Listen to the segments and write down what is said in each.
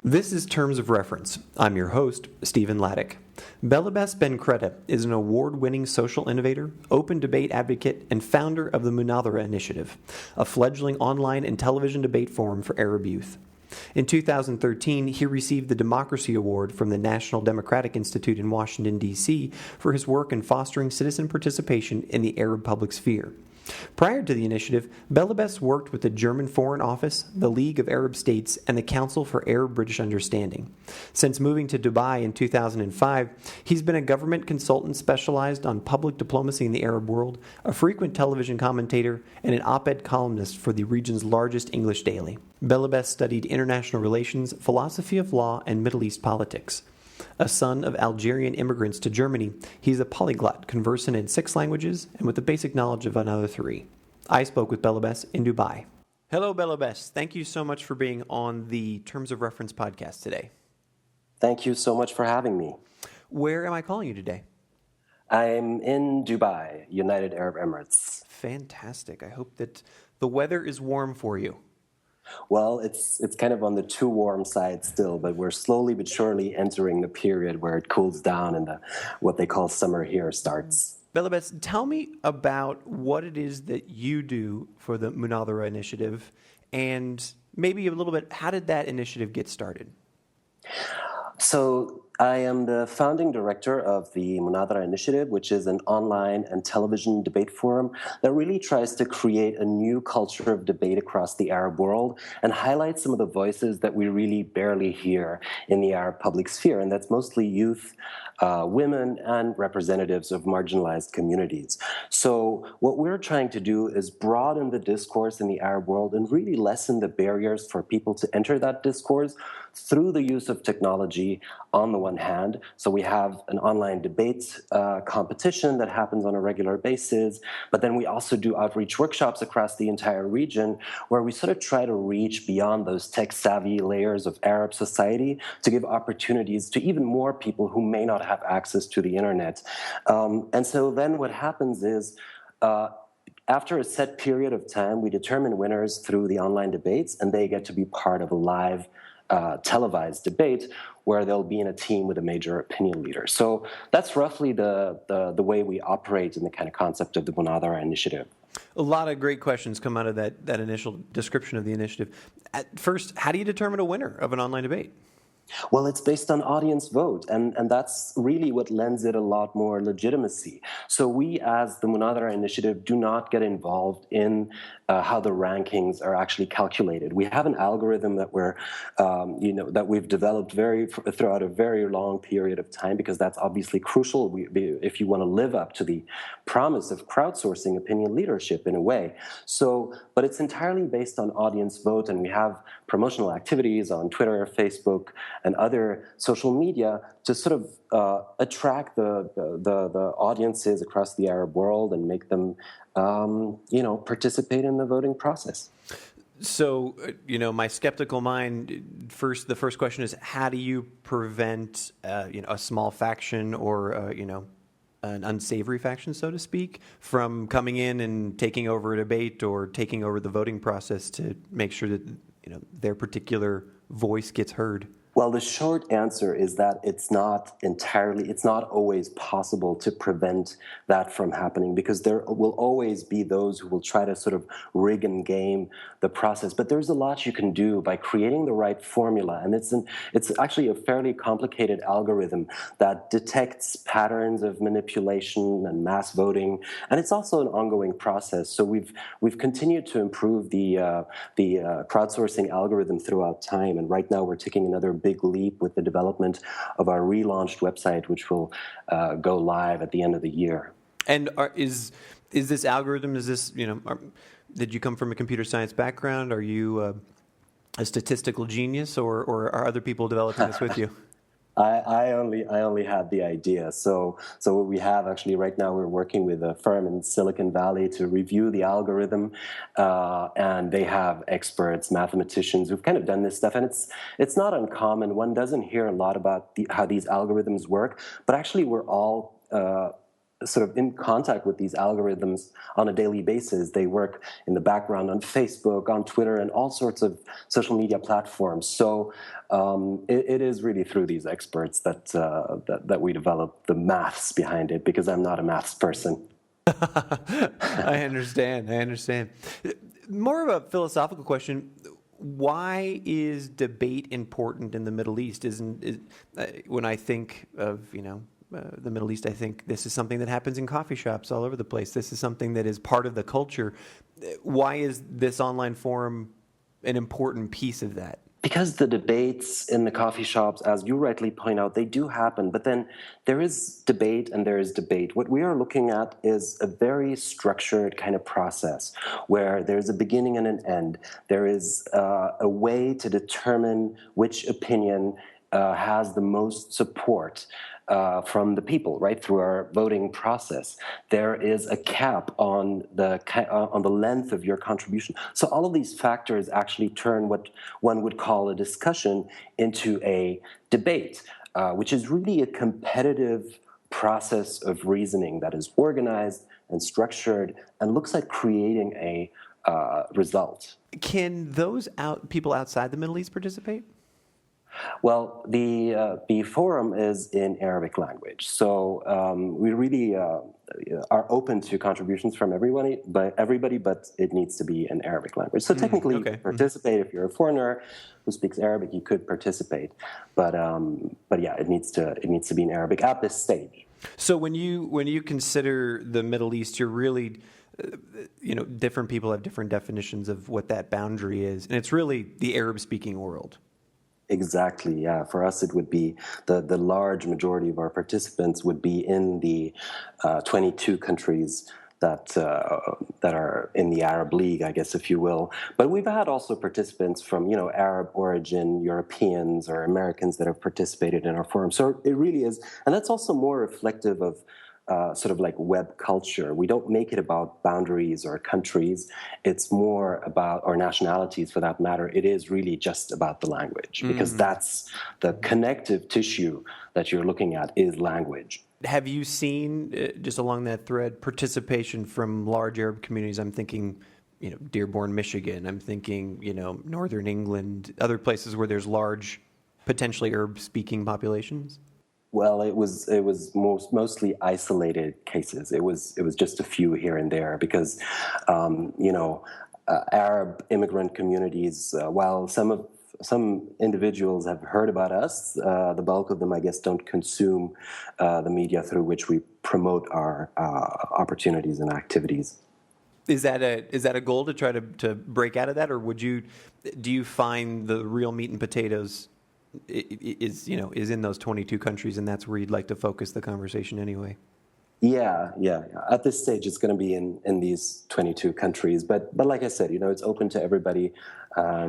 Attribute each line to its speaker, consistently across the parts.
Speaker 1: This is Terms of Reference. I'm your host, Stephen Laddick. Belabbes Benkredda is an award-winning social innovator, open debate advocate, and founder of the Munathara Initiative, a fledgling online and television debate forum for Arab youth. In 2013, he received the Democracy Award from the National Democratic Institute in Washington, D.C. for his work in fostering citizen participation in the Arab public sphere. Prior to the initiative, Belabbes worked with the German Foreign Office, the League of Arab States, and the Council for Arab-British Understanding. Since moving to Dubai in 2005, he's been a government consultant specialized on public diplomacy in the Arab world, a frequent television commentator, and an op-ed columnist for the region's largest English daily. Belabbes studied international relations, philosophy of law, and Middle East politics. A son of Algerian immigrants to Germany, he's a polyglot, conversant in 6 languages, and with a basic knowledge of another 3. I spoke with Belabbes in Dubai. Hello, Belabbes. Thank you so much for being on the Terms of Reference podcast today.
Speaker 2: Thank you so much for having me.
Speaker 1: Where am I calling you today?
Speaker 2: I'm in Dubai, United Arab Emirates.
Speaker 1: Fantastic. I hope that the weather is warm for you.
Speaker 2: Well, it's kind of on the too warm side still, but we're slowly but surely entering the period where it cools down and what they call summer here starts.
Speaker 1: Belabbes, tell me about what it is that you do for the Munathara Initiative, and maybe a little bit, how did that initiative get started?
Speaker 2: So I am the founding director of the Munathara Initiative, which is an online and television debate forum that really tries to create a new culture of debate across the Arab world and highlight some of the voices that we really barely hear in the Arab public sphere, and that's mostly youth, women, and representatives of marginalized communities. So what we're trying to do is broaden the discourse in the Arab world and really lessen the barriers for people to enter that discourse through the use of technology on the one hand. So we have an online debate competition that happens on a regular basis, but then we also do outreach workshops across the entire region where we sort of try to reach beyond those tech-savvy layers of Arab society to give opportunities to even more people who may not have access to the internet. And so then what happens is, after a set period of time, we determine winners through the online debates, and they get to be part of a live televised debate where they'll be in a team with a major opinion leader. So that's roughly the way we operate in the kind of concept of the Munathara Initiative.
Speaker 1: A lot of great questions come out of that initial description of the initiative. At first, how do you determine a winner of an online debate?
Speaker 2: Well, it's based on audience vote, and that's really what lends it a lot more legitimacy. So we, as the Munathara Initiative, do not get involved in how the rankings are actually calculated. We have an algorithm that that we've developed throughout a very long period of time, because that's obviously crucial if you want to live up to the promise of crowdsourcing opinion leadership in a way. So, but it's entirely based on audience vote, and we have promotional activities on Twitter, Facebook, and other social media to sort of attract the audiences across the Arab world and make them, participate in the voting process.
Speaker 1: So, my skeptical mind, the first question is, how do you prevent, a small faction or, an unsavory faction, so to speak, from coming in and taking over a debate or taking over the voting process to make sure that, their particular voice gets heard?
Speaker 2: Well, the short answer is that it's not always possible to prevent that from happening, because there will always be those who will try to sort of rig and game the process. But there's a lot you can do by creating the right formula. And it's actually a fairly complicated algorithm that detects patterns of manipulation and mass voting. And it's also an ongoing process. So we've continued to improve the crowdsourcing algorithm throughout time. And right now we're taking another big leap with the development of our relaunched website, which will go live at the end of the year.
Speaker 1: And is this algorithm, did you come from a computer science background? Are you a statistical genius, or are other people developing this with you?
Speaker 2: I only had the idea. So what we have actually right now, we're working with a firm in Silicon Valley to review the algorithm, and they have experts, mathematicians who've kind of done this stuff, and it's not uncommon. One doesn't hear a lot about how these algorithms work, but actually we're all sort of in contact with these algorithms on a daily basis. They work in the background on Facebook, on Twitter, and all sorts of social media platforms. So it is really through these experts that we develop the maths behind it, because I'm not a maths person.
Speaker 1: I understand. More of a philosophical question. Why is debate important in the Middle East? When I think of, the Middle East, I think this is something that happens in coffee shops all over the place. This is something that is part of the culture. Why is this online forum an important piece of that?
Speaker 2: Because the debates in the coffee shops, as you rightly point out, they do happen, but then there is debate and there is debate. What we are looking at is a very structured kind of process where there's a beginning and an end. There is a way to determine which opinion has the most support from the people, right, through our voting process. There is a cap on the length of your contribution. So all of these factors actually turn what one would call a discussion into a debate, which is really a competitive process of reasoning that is organized and structured and looks like creating a result.
Speaker 1: Can those people outside the Middle East participate?
Speaker 2: Well, the forum is in Arabic language, so we really are open to contributions from everybody, but it needs to be in Arabic language. So technically, you can participate if you're a foreigner who speaks Arabic. You could participate, but yeah, it needs to be in Arabic at this stage.
Speaker 1: So when you consider the Middle East, you're really different people have different definitions of what that boundary is, and it's really the Arab-speaking world.
Speaker 2: Exactly, yeah. For us, it would be the large majority of our participants would be in the 22 countries that are in the Arab League, I guess, if you will. But we've had also participants from, Arab origin, Europeans or Americans that have participated in our forum. So it really is, and that's also more reflective of sort of like web culture. We don't make it about boundaries or countries. It's more about, or nationalities for that matter. It is really just about the language, because that's the connective tissue that you're looking at is language.
Speaker 1: Have you seen, just along that thread, participation from large Arab communities? I'm thinking, Dearborn, Michigan. I'm thinking, Northern England, other places where there's large, potentially Arab-speaking populations?
Speaker 2: Well, it was mostly isolated cases. It was just a few here and there because, Arab immigrant communities, while some individuals have heard about us, the bulk of them, I guess, don't consume the media through which we promote our opportunities and activities.
Speaker 1: Is that a goal to try to break out of that, or do you find the real meat and potatoes is in those 22 countries, and that's where you'd like to focus the conversation anyway?
Speaker 2: Yeah. At this stage, it's going to be in these 22 countries. But like I said, it's open to everybody.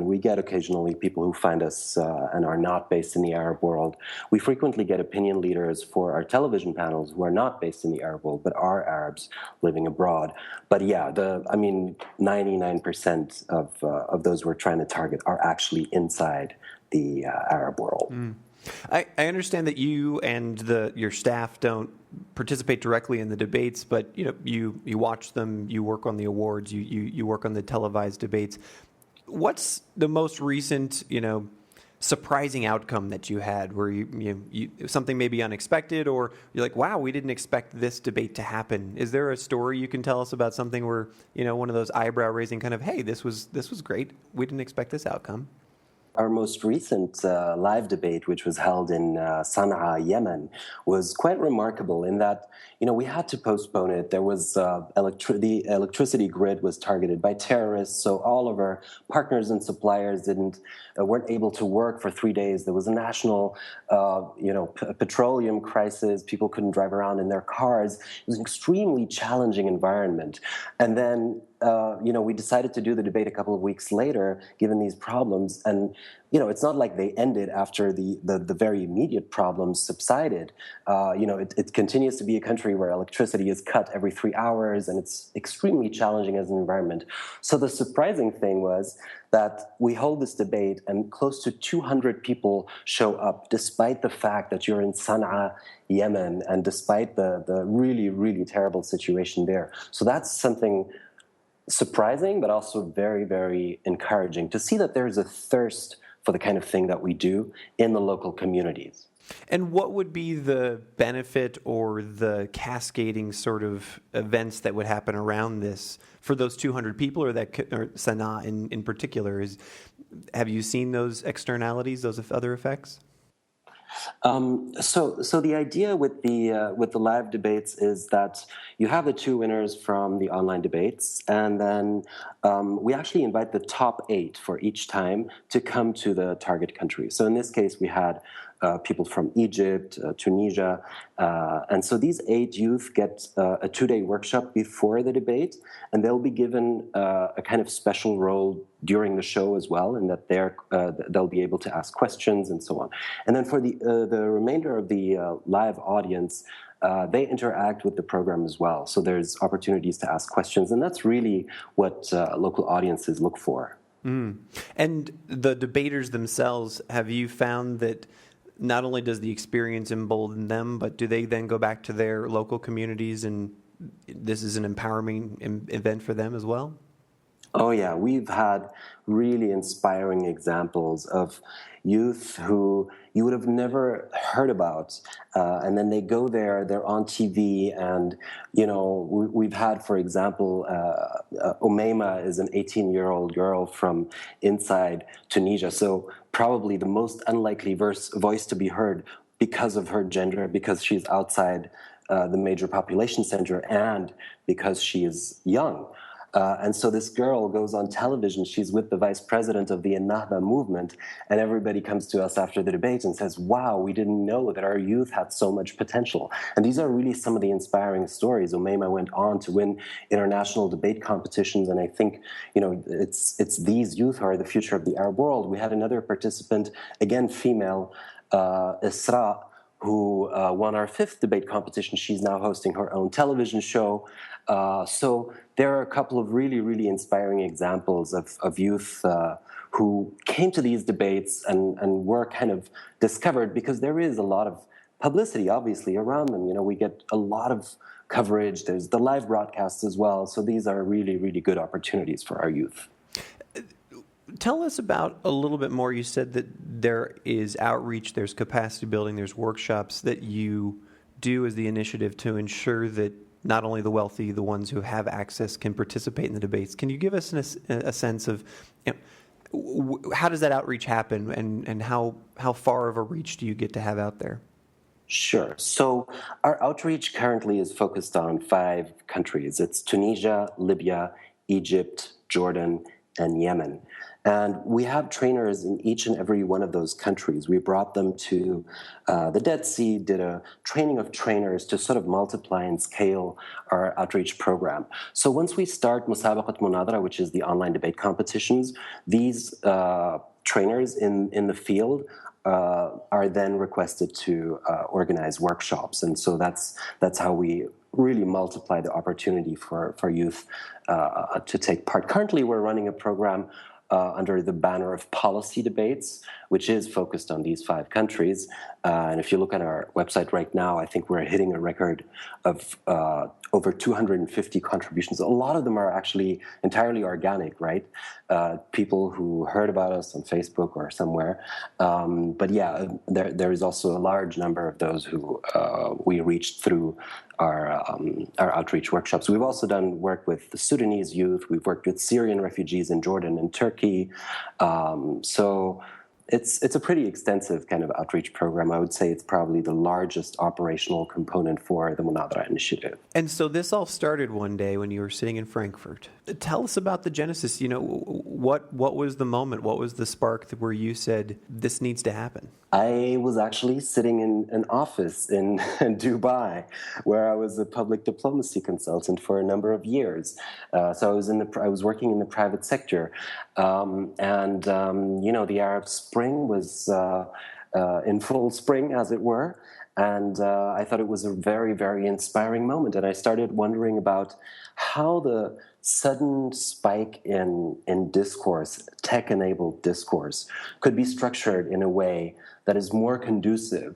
Speaker 2: We get occasionally people who find us and are not based in the Arab world. We frequently get opinion leaders for our television panels who are not based in the Arab world, but are Arabs living abroad. But yeah, 99% of those we're trying to target are actually inside the Arab world.
Speaker 1: I understand that you and your staff don't participate directly in the debates, but you watch them, you work on the awards, you work on the televised debates. What's the most recent surprising outcome that you had, where you something maybe unexpected, or you're like, wow, we didn't expect this debate to happen? Is there a story you can tell us about something where one of those eyebrow raising kind of, hey, this was great, we didn't expect this outcome?
Speaker 2: Our most recent live debate, which was held in Sana'a, Yemen, was quite remarkable in that, we had to postpone it. There was the electricity grid was targeted by terrorists, so all of our partners and suppliers weren't able to work for 3 days. There was a national, petroleum crisis. People couldn't drive around in their cars. It was an extremely challenging environment. And then we decided to do the debate a couple of weeks later, given these problems. And, it's not like they ended after the very immediate problems subsided. It continues to be a country where electricity is cut every 3 hours, and it's extremely challenging as an environment. So the surprising thing was that we hold this debate and close to 200 people show up, despite the fact that you're in Sana'a, Yemen, and despite the really, really terrible situation there. So that's something surprising, but also very, very encouraging to see that there's a thirst for the kind of thing that we do in the local communities.
Speaker 1: And what would be the benefit or the cascading sort of events that would happen around this for those 200 people, or Sana'a in particular? Have you seen those externalities, those other effects?
Speaker 2: So the idea with the live debates is that you have the two winners from the online debates, and then we actually invite the top 8 for each time to come to the target country. So in this case, we had people from Egypt, Tunisia, and so these 8 youth get a 2-day workshop before the debate, and they'll be given a kind of special role during the show as well, and that they'll be able to ask questions and so on. And then for the remainder of the live audience, they interact with the program as well. So there's opportunities to ask questions, and that's really what local audiences look for.
Speaker 1: And the debaters themselves, have you found that not only does the experience embolden them, but do they then go back to their local communities and this is an empowering event for them as well?
Speaker 2: Oh, yeah. We've had really inspiring examples of youth who you would have never heard about. And then they go there, they're on TV, and, we've had, for example, Umayma is an 18-year-old girl from inside Tunisia. So probably the most unlikely voice to be heard because of her gender, because she's outside the major population center, and because she is young. And so this girl goes on television. She's with the vice president of the Ennahda movement, and everybody comes to us after the debate and says, wow, we didn't know that our youth had so much potential. And these are really some of the inspiring stories. Umayma went on to win international debate competitions, and I think, it's these youth who are the future of the Arab world. We had another participant, again female, Isra, who won our 5th debate competition. She's now hosting her own television show. So there are a couple of really, really inspiring examples of youth who came to these debates and were kind of discovered because there is a lot of publicity, obviously, around them. We get a lot of coverage. There's the live broadcasts as well. So these are really, really good opportunities for our youth.
Speaker 1: Tell us about a little bit more. You said that there is outreach, there's capacity building, there's workshops that you do as the initiative to ensure that not only the wealthy, the ones who have access, can participate in the debates. Can you give us a sense of how does that outreach happen, and how far of a reach do you get to have out there?
Speaker 2: Sure. So our outreach currently is focused on 5 countries. It's Tunisia, Libya, Egypt, Jordan, and Yemen. And we have trainers in each and every one of those countries. We brought them to the Dead Sea, did a training of trainers to sort of multiply and scale our outreach program. So once we start Musabaqat Munathara, which is the online debate competitions, these trainers in the field are then requested to organize workshops. And so that's how we really multiply the opportunity for youth to take part. Currently, we're running a program under the banner of policy debates, which is focused on these 5 countries. And if you look at our website right now, I think we're hitting a record of over 250 contributions. A lot of them are actually entirely organic, right? People who heard about us on Facebook or somewhere. But yeah, there is also a large number of those who we reached through our outreach workshops. We've also done work with the Sudanese youth. We've worked with Syrian refugees in Jordan and Turkey. So It's a pretty extensive kind of outreach program. I would say it's probably the largest operational component for the Munathara Initiative.
Speaker 1: And so this all started one day when you were sitting in Frankfurt. Tell us about the genesis. What was the moment? What was the spark where you said, this needs to happen?
Speaker 2: I was actually sitting in an office in Dubai, where I was a public diplomacy consultant for a number of years. So I was working in the private sector, the Arab Spring was in full spring, as it were. And I thought it was a very, very inspiring moment. And I started wondering about how the sudden spike in discourse, tech-enabled discourse, could be structured in a way that is more conducive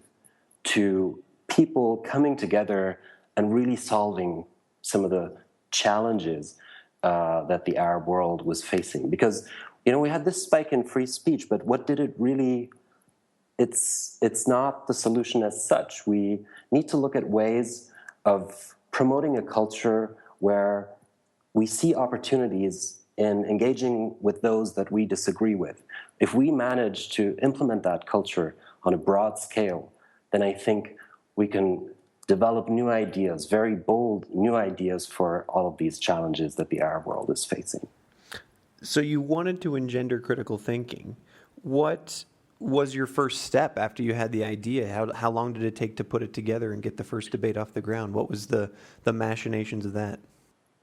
Speaker 2: to people coming together and really solving some of the challenges that the Arab world was facing. Because, we had this spike in free speech, but what did it really... It's not the solution as such. We need to look at ways of promoting a culture where we see opportunities in engaging with those that we disagree with. If we manage to implement that culture on a broad scale, then I think we can develop new ideas, very bold new ideas for all of these challenges that the Arab world is facing.
Speaker 1: So you wanted to engender critical thinking. What was your first step after you had the idea? How long did it take to put it together and get the first debate off the ground? What was the machinations of that?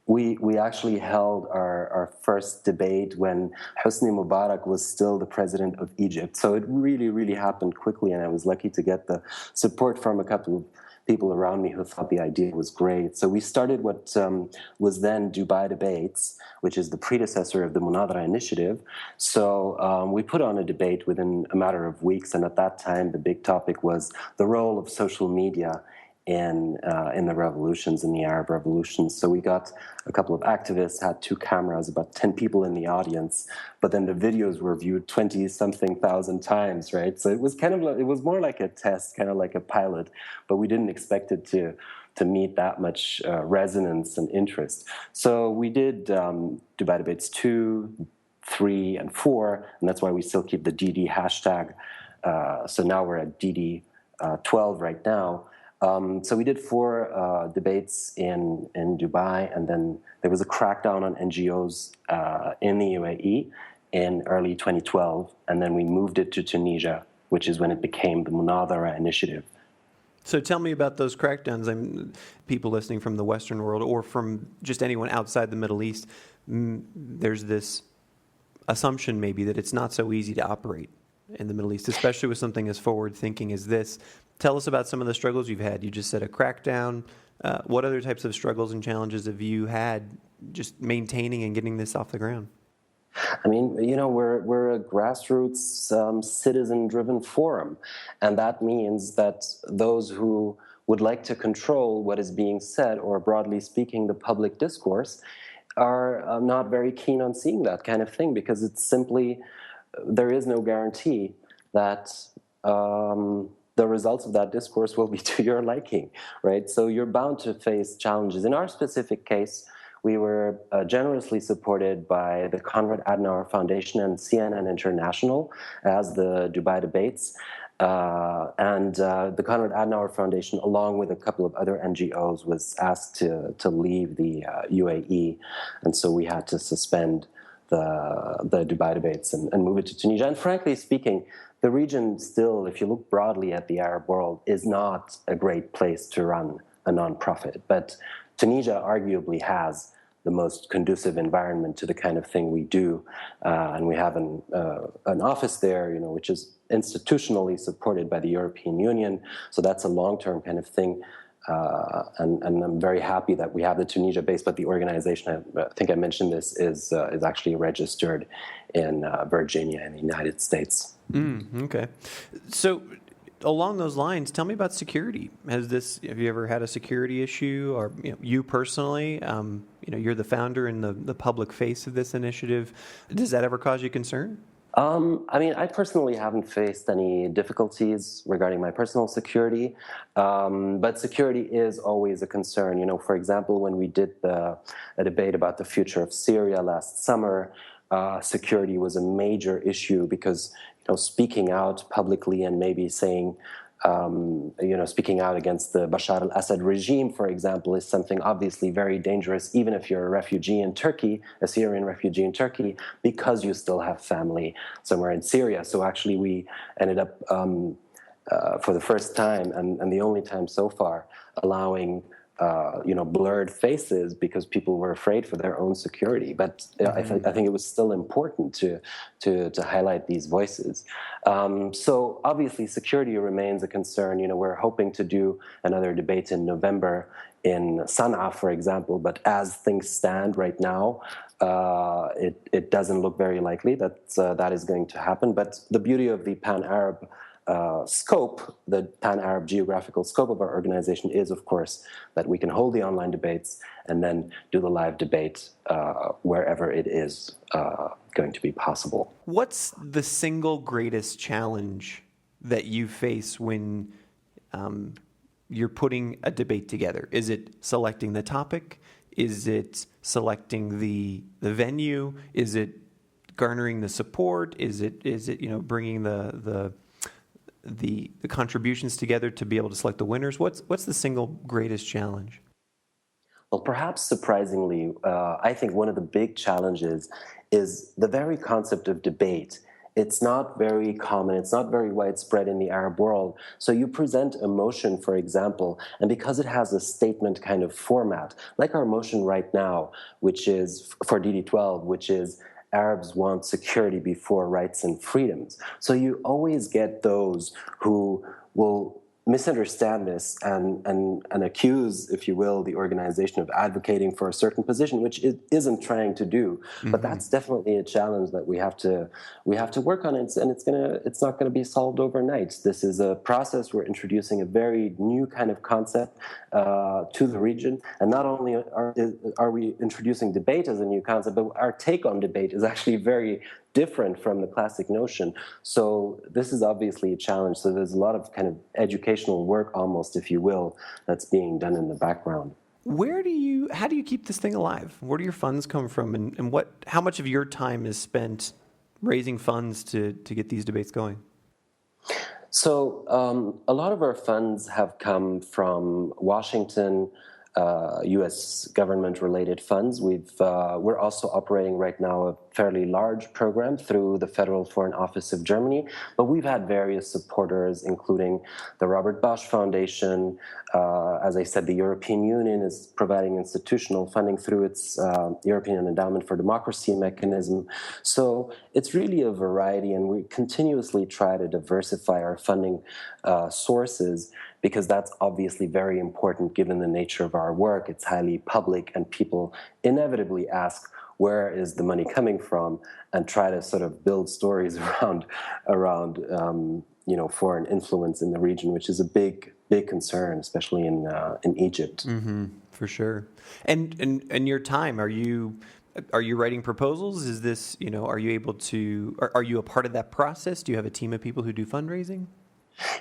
Speaker 2: We actually held our first debate when Hosni Mubarak was still the president of Egypt. So it really, really happened quickly, and I was lucky to get the support from a couple of people around me who thought the idea was great. So we started what was then Dubai Debates, which is the predecessor of the Munathara Initiative. So we put on a debate within a matter of weeks, and at that time the big topic was the role of social media in the revolutions, in the Arab revolutions. So we got a couple of activists, had 2 cameras, about 10 people in the audience, but then the videos were viewed 20-something thousand times, right? So it was it was more like a test, kind of like a pilot, but we didn't expect it to meet that much resonance and interest. So we did Dubai Debates 2, 3, and 4, and that's why we still keep the DD hashtag. So now we're at DD 12 right now. So we did 4 debates in Dubai, and then there was a crackdown on NGOs in the UAE in early 2012, and then we moved it to Tunisia, which is when it became the Munathara Initiative.
Speaker 1: So tell me about those crackdowns. People listening from the Western world or from just anyone outside the Middle East, there's this assumption maybe that it's not so easy to operate in the Middle East, especially with something as forward-thinking as this. Tell us about some of the struggles you've had. You just said a crackdown. What other types of struggles and challenges have you had just maintaining and getting this off the ground?
Speaker 2: I mean, we're a grassroots citizen-driven forum, and that means that those who would like to control what is being said, or broadly speaking, the public discourse, are not very keen on seeing that kind of thing, because it's simply, there is no guarantee that the results of that discourse will be to your liking, right? So you're bound to face challenges. In our specific case, we were generously supported by the Konrad Adenauer Foundation and CNN International as the Dubai Debates. And the Konrad Adenauer Foundation, along with a couple of other NGOs, was asked to leave the UAE. And so we had to suspend the Dubai Debates and move it to Tunisia. And frankly speaking, the region still, if you look broadly at the Arab world, is not a great place to run a nonprofit. But Tunisia arguably has the most conducive environment to the kind of thing we do. And we have an office there, which is institutionally supported by the European Union. So that's a long-term kind of thing. And I'm very happy that we have the Tunisia base, but the organization, I think I mentioned this, is actually registered in Virginia in the United States.
Speaker 1: Okay. So along those lines, tell me about security. Have you ever had a security issue, or you personally? You're the founder and the public face of this initiative. Does that ever cause you concern?
Speaker 2: I personally haven't faced any difficulties regarding my personal security, but security is always a concern. For example, when we did a debate about the future of Syria last summer, security was a major issue because speaking out publicly and maybe saying, speaking out against the Bashar al-Assad regime, for example, is something obviously very dangerous, even if you're a refugee in Turkey, a Syrian refugee in Turkey, because you still have family somewhere in Syria. So actually we ended up, for the first time and the only time so far, allowing blurred faces because people were afraid for their own security. But I think it was still important to highlight these voices. So obviously security remains a concern. We're hoping to do another debate in November in Sana'a, for example, but as things stand right now, it doesn't look very likely that is going to happen. But the beauty of the Pan-Arab scope, the Pan-Arab geographical scope of our organization is, of course, that we can hold the online debates and then do the live debate wherever it is going to be possible.
Speaker 1: What's the single greatest challenge that you face when you're putting a debate together? Is it selecting the topic? Is it selecting the venue? Is it garnering the support? Is it bringing the contributions together to be able to select the winners? What's the single greatest challenge?
Speaker 2: Well, perhaps surprisingly, I think one of the big challenges is the very concept of debate. It's not very common, it's not very widespread in the Arab world. So you present a motion, for example, and because it has a statement kind of format, like our motion right now, which is for DD12, which is Arabs want security before rights and freedoms. So you always get those who will misunderstand this and accuse, if you will, the organization of advocating for a certain position, which it isn't trying to do. Mm-hmm. But that's definitely a challenge that we have to work on, and it's not gonna be solved overnight. This is a process. We're introducing a very new kind of concept to the region, and not only are we introducing debate as a new concept, but our take on debate is actually very different from the classic notion. So this is obviously a challenge. So there's a lot of kind of educational work, almost, if you will, that's being done in the background.
Speaker 1: How do you keep this thing alive? Where do your funds come from, and how much of your time is spent raising funds to get these debates going?
Speaker 2: So a lot of our funds have come from Washington, U.S. government-related funds. We're also operating right now a fairly large program through the Federal Foreign Office of Germany, but we've had various supporters, including the Robert Bosch Foundation. As I said, the European Union is providing institutional funding through its European Endowment for Democracy mechanism. So it's really a variety, and we continuously try to diversify our funding sources, because that's obviously very important given the nature of our work. It's highly public, and people inevitably ask, where is the money coming from, and try to sort of build stories around foreign influence in the region, which is a big concern, especially in Egypt.
Speaker 1: Mm-hmm, for sure. And your time, are you writing proposals? Is this, are you able to? Are you a part of that process? Do you have a team of people who do fundraising?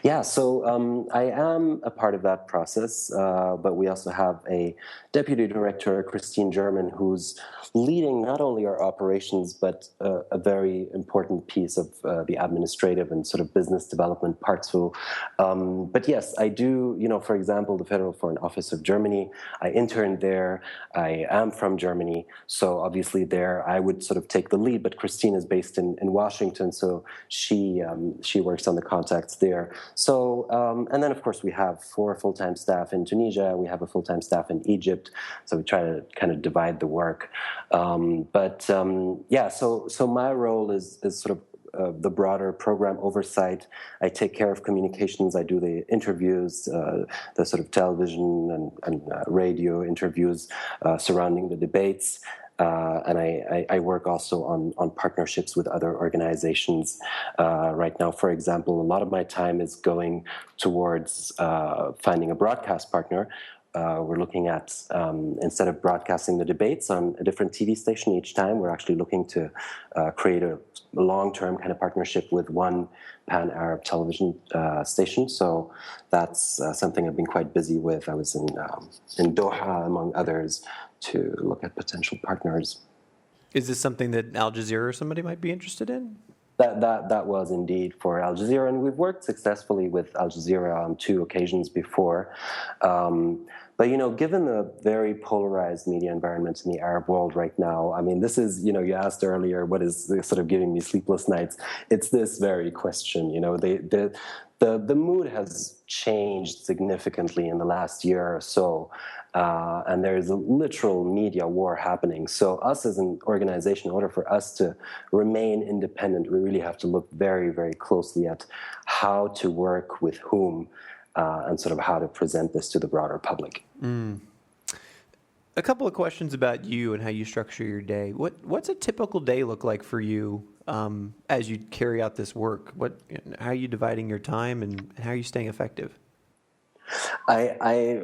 Speaker 2: Yeah, so I am a part of that process, but we also have a deputy director, Christine German, who's leading not only our operations, but a very important piece of the administrative and sort of business development part. So, but yes, I do, for example, the Federal Foreign Office of Germany, I interned there, I am from Germany, so obviously there I would sort of take the lead, but Christine is based in Washington, so she works on the contacts there. So, and then of course we have 4 full-time staff in Tunisia, we have a full-time staff in Egypt, so we try to kind of divide the work. So my role is sort of the broader program oversight. I take care of communications, I do the interviews, the sort of television and radio interviews surrounding the debates. And I work also on partnerships with other organizations. Right now, for example, a lot of my time is going towards finding a broadcast partner. We're looking at, instead of broadcasting the debates on a different TV station each time, we're actually looking to create a long-term kind of partnership with one Pan-Arab television station. So that's something I've been quite busy with. I was in Doha, among others, to look at potential partners.
Speaker 1: Is this something that Al Jazeera or somebody might be interested in?
Speaker 2: That was indeed for Al Jazeera, and we've worked successfully with Al Jazeera on 2 occasions before. But, given the very polarized media environment in the Arab world right now, I mean, this is, you asked earlier, what is sort of giving me sleepless nights? It's this very question. The mood has changed significantly in the last year or so, and there's a literal media war happening. So us as an organization, in order for us to remain independent, we really have to look very, very closely at how to work with whom, and sort of how to present this to the broader public.
Speaker 1: A couple of questions about you and how you structure your day. What's a typical day look like for you as you carry out this work? How are you dividing your time, and how are you staying effective?
Speaker 2: I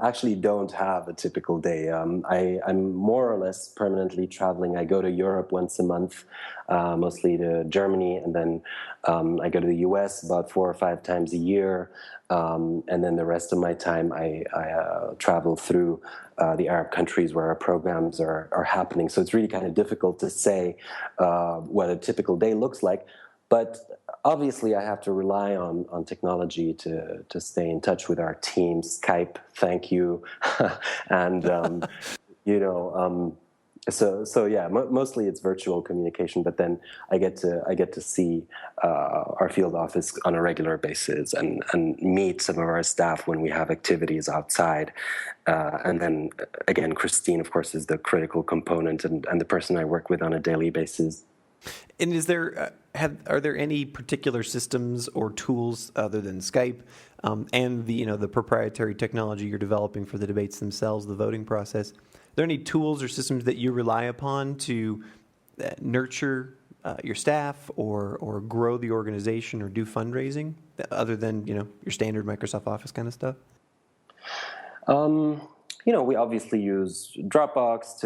Speaker 2: actually don't have a typical day. I'm more or less permanently traveling. I go to Europe once a month, mostly to Germany, and then I go to the US about 4 or 5 times a year. And then the rest of my time I travel through the Arab countries where our programs are happening. So it's really kind of difficult to say what a typical day looks like. But obviously, I have to rely on technology to stay in touch with our team. Skype, thank you, and so yeah. Mostly it's virtual communication, but then I get to see our field office on a regular basis and meet some of our staff when we have activities outside. And then again, Christine, of course, is the critical component and the person I work with on a daily basis.
Speaker 1: And is there are there any particular systems or tools other than Skype and the proprietary technology you're developing for the debates themselves, the voting process? Are there any tools or systems that you rely upon to nurture your staff or grow the organization or do fundraising other than your standard Microsoft Office kind of stuff?
Speaker 2: We obviously use Dropbox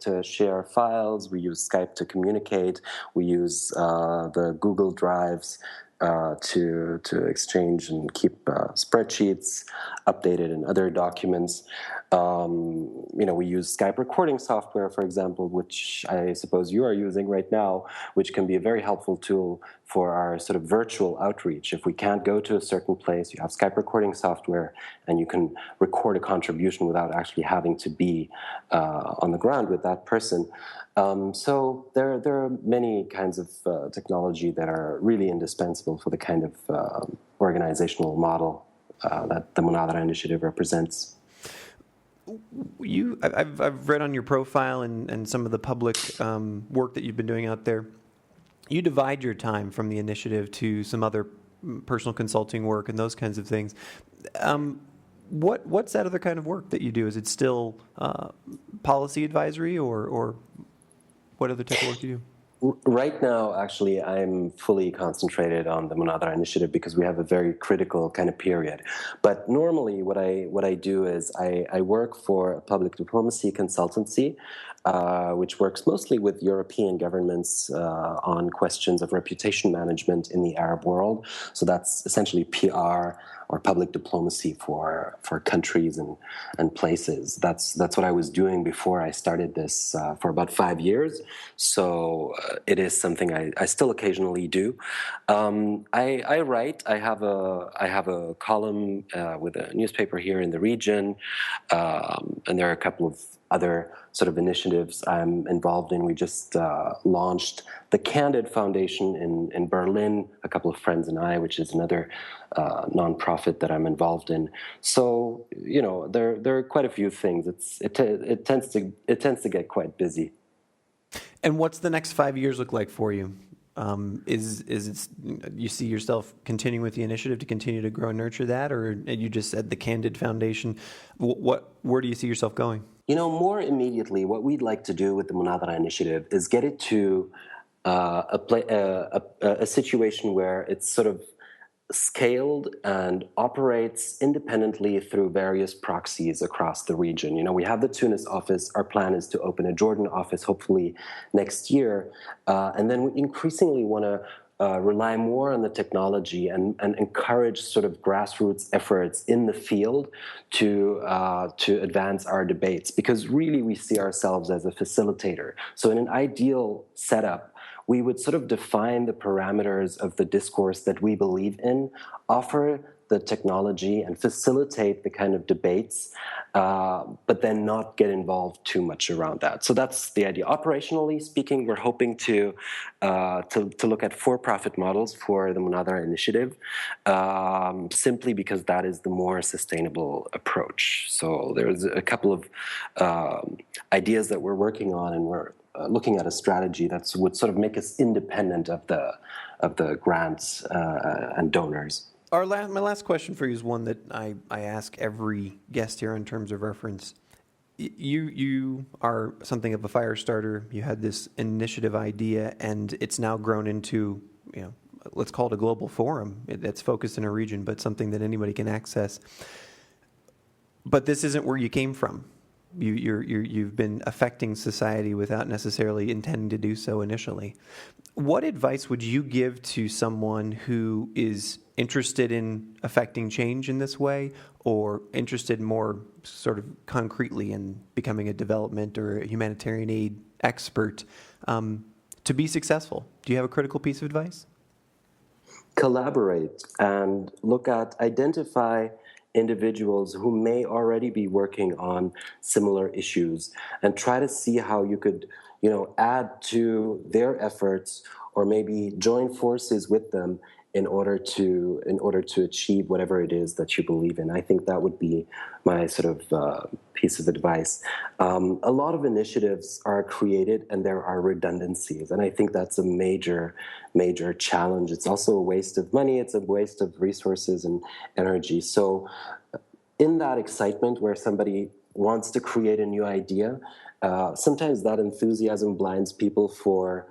Speaker 2: to share files. We use Skype to communicate. We use the Google Drives to exchange and keep spreadsheets updated and other documents. We use Skype recording software, for example, which I suppose you are using right now, which can be a very helpful tool for our sort of virtual outreach. If we can't go to a certain place, you have Skype recording software, and you can record a contribution without actually having to be on the ground with that person. So there are many kinds of technology that are really indispensable for the kind of organizational model that the Munathara Initiative represents.
Speaker 1: I've read on your profile and some of the public work that you've been doing out there. You divide your time from the initiative to some other personal consulting work and those kinds of things. What's that other kind of work that you do? Is it still policy advisory, or what other type of work do you do?
Speaker 2: Right now, actually, I'm fully concentrated on the Munathara Initiative because we have a very critical kind of period. But normally what I do is I work for a public diplomacy consultancy, which works mostly with European governments on questions of reputation management in the Arab world. So that's essentially PR or public diplomacy for countries and places. That's what I was doing before I started this for about 5 years. So it is something I still occasionally do. I write. I have a column with a newspaper here in the region, and there are a couple of other sort of initiatives I'm involved in. We just launched the Candid Foundation in Berlin, a couple of friends and I, which is another nonprofit that I'm involved in. So there are quite a few things. It tends to get quite busy.
Speaker 1: And what's the next 5 years look like for you? Is it, you see yourself continuing with the initiative to continue to grow and nurture that, or you just said the Candid Foundation? Where do you see yourself going?
Speaker 2: More immediately, what we'd like to do with the Munathara Initiative is get it to a situation where it's sort of scaled and operates independently through various proxies across the region. We have the Tunis office. Our plan is to open a Jordan office hopefully next year. And then we increasingly want to rely more on the technology and encourage sort of grassroots efforts in the field to advance our debates, because really we see ourselves as a facilitator. So in an ideal setup, we would sort of define the parameters of the discourse that we believe in, offer the technology and facilitate the kind of debates, but then not get involved too much around that. So that's the idea. Operationally speaking, we're hoping to look at for-profit models for the Munathara Initiative, simply because that is the more sustainable approach. So there's a couple of ideas that we're working on, and we're looking at a strategy that would sort of make us independent of the grants and donors.
Speaker 1: My last question for you is one that I ask every guest here in terms of reference. You are something of a fire starter. You had this initiative idea, and it's now grown into, let's call it a global forum that's focused in a region, but something that anybody can access. But this isn't where you came from. You've been affecting society without necessarily intending to do so initially. What advice would you give to someone who is interested in affecting change in this way, or interested more sort of concretely in becoming a development or a humanitarian aid expert, to be successful? Do you have a critical piece of advice?
Speaker 2: Collaborate and identify individuals who may already be working on similar issues, and try to see how you could, add to their efforts, or maybe join forces with them in order to achieve whatever it is that you believe in. I think that would be my sort of piece of advice. A lot of initiatives are created and there are redundancies, and I think that's a major challenge. It's also a waste of money, it's a waste of resources and energy. So in that excitement where somebody wants to create a new idea, sometimes that enthusiasm blinds people for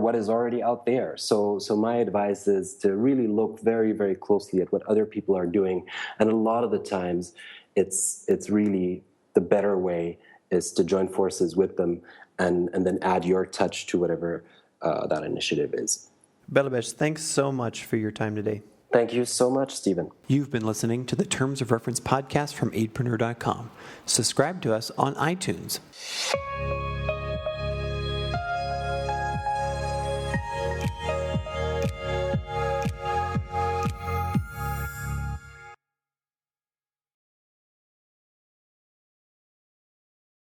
Speaker 2: what is already out there. So my advice is to really look very, very closely at what other people are doing, and a lot of the times, it's really the better way is to join forces with them and then add your touch to whatever that initiative is.
Speaker 1: Belabbes, thanks so much for your time today.
Speaker 2: Thank you so much, Stephen.
Speaker 1: You've been listening to the Terms of Reference podcast from Aidpreneur.com. Subscribe to us on iTunes.